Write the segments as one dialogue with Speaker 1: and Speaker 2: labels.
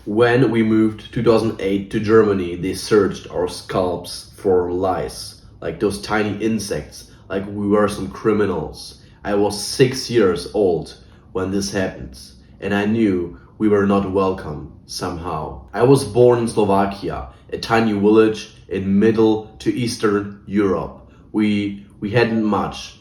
Speaker 1: When we moved 2008 to Germany, they searched our scalps for lice, like those tiny insects, like we were some criminals. I was 6 years old when this happened, and I knew we were not welcome somehow. I was born in Slovakia, a tiny village in Middle to Eastern Europe. We hadn't much.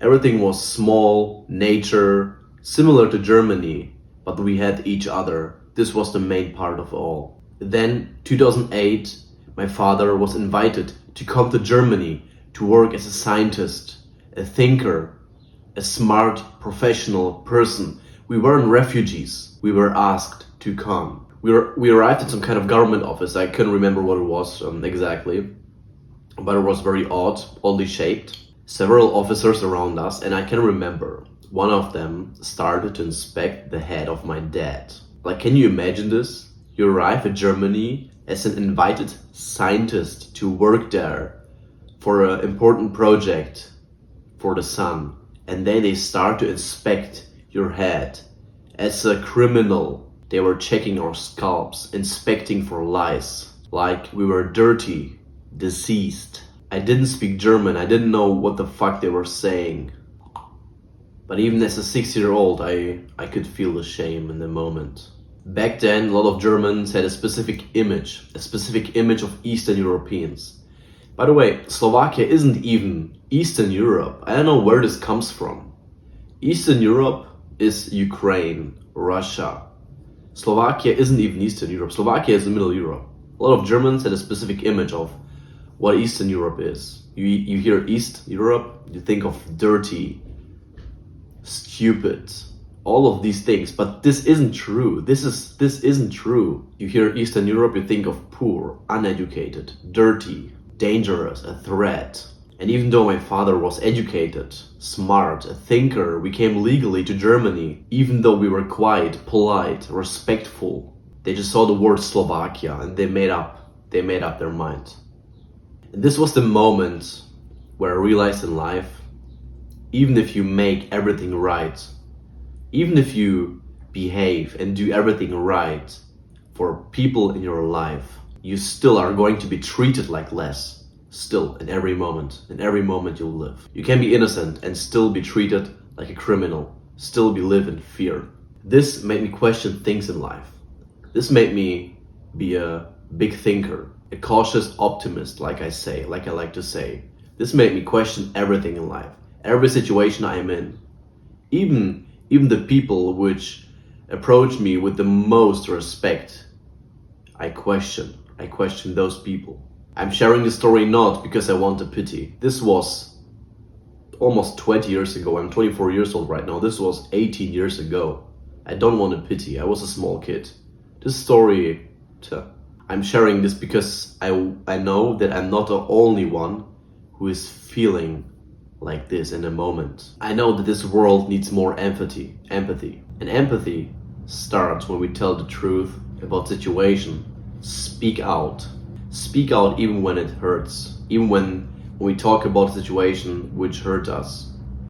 Speaker 1: Everything was small, nature, similar to Germany, but we had each other. This was the main part of all. Then, 2008, my father was invited to come to Germany to work as a scientist, a thinker, a smart, professional person. We weren't refugees. We were asked to come. We arrived at some kind of government office. I couldn't remember what it was exactly, but it was very oddly shaped. Several officers around us, and I can remember one of them started to inspect the head of my dad. Like, can you imagine this? You arrive at Germany as an invited scientist to work there for an important project for the sun, and then they start to inspect your head. As a criminal, they were checking our scalps, inspecting for lice, like we were dirty, diseased. I didn't speak German, I didn't know what the fuck they were saying. But even as a 6-year-old, I could feel the shame in the moment. Back then, a lot of Germans had a specific image of Eastern Europeans. By the way, Slovakia isn't even Eastern Europe. I don't know where this comes from. Eastern Europe is Ukraine, Russia. Slovakia isn't even Eastern Europe. Slovakia is the Middle Europe. A lot of Germans had a specific image of what Eastern Europe is. You hear East Europe, you think of dirty, stupid, all of these things, but this isn't true. This isn't true. You hear Eastern Europe, you think of poor, uneducated, dirty, dangerous, a threat. And even though my father was educated, smart, a thinker, we came legally to Germany, even though we were quiet, polite, respectful, they just saw the word Slovakia and they made up their mind. And this was the moment where I realized in life, even if you make everything right, even if you behave and do everything right for people in your life, you still are going to be treated like less. Still, in every moment you'll live. You can be innocent and still be treated like a criminal, still live in fear. This made me question things in life. This made me be a big thinker, a cautious optimist, like I like to say. This made me question everything in life, every situation I am in. Even the people which approach me with the most respect, I question those people. I'm sharing this story not because I want a pity. This was almost 20 years ago. I'm 24 years old right now. This was 18 years ago. I don't want a pity. I was a small kid. This story, I'm sharing this because I know that I'm not the only one who is feeling like this in a moment. I know that this world needs more empathy. And empathy starts when we tell the truth about situation. Speak out even when it hurts, even when we talk about a situation which hurt us.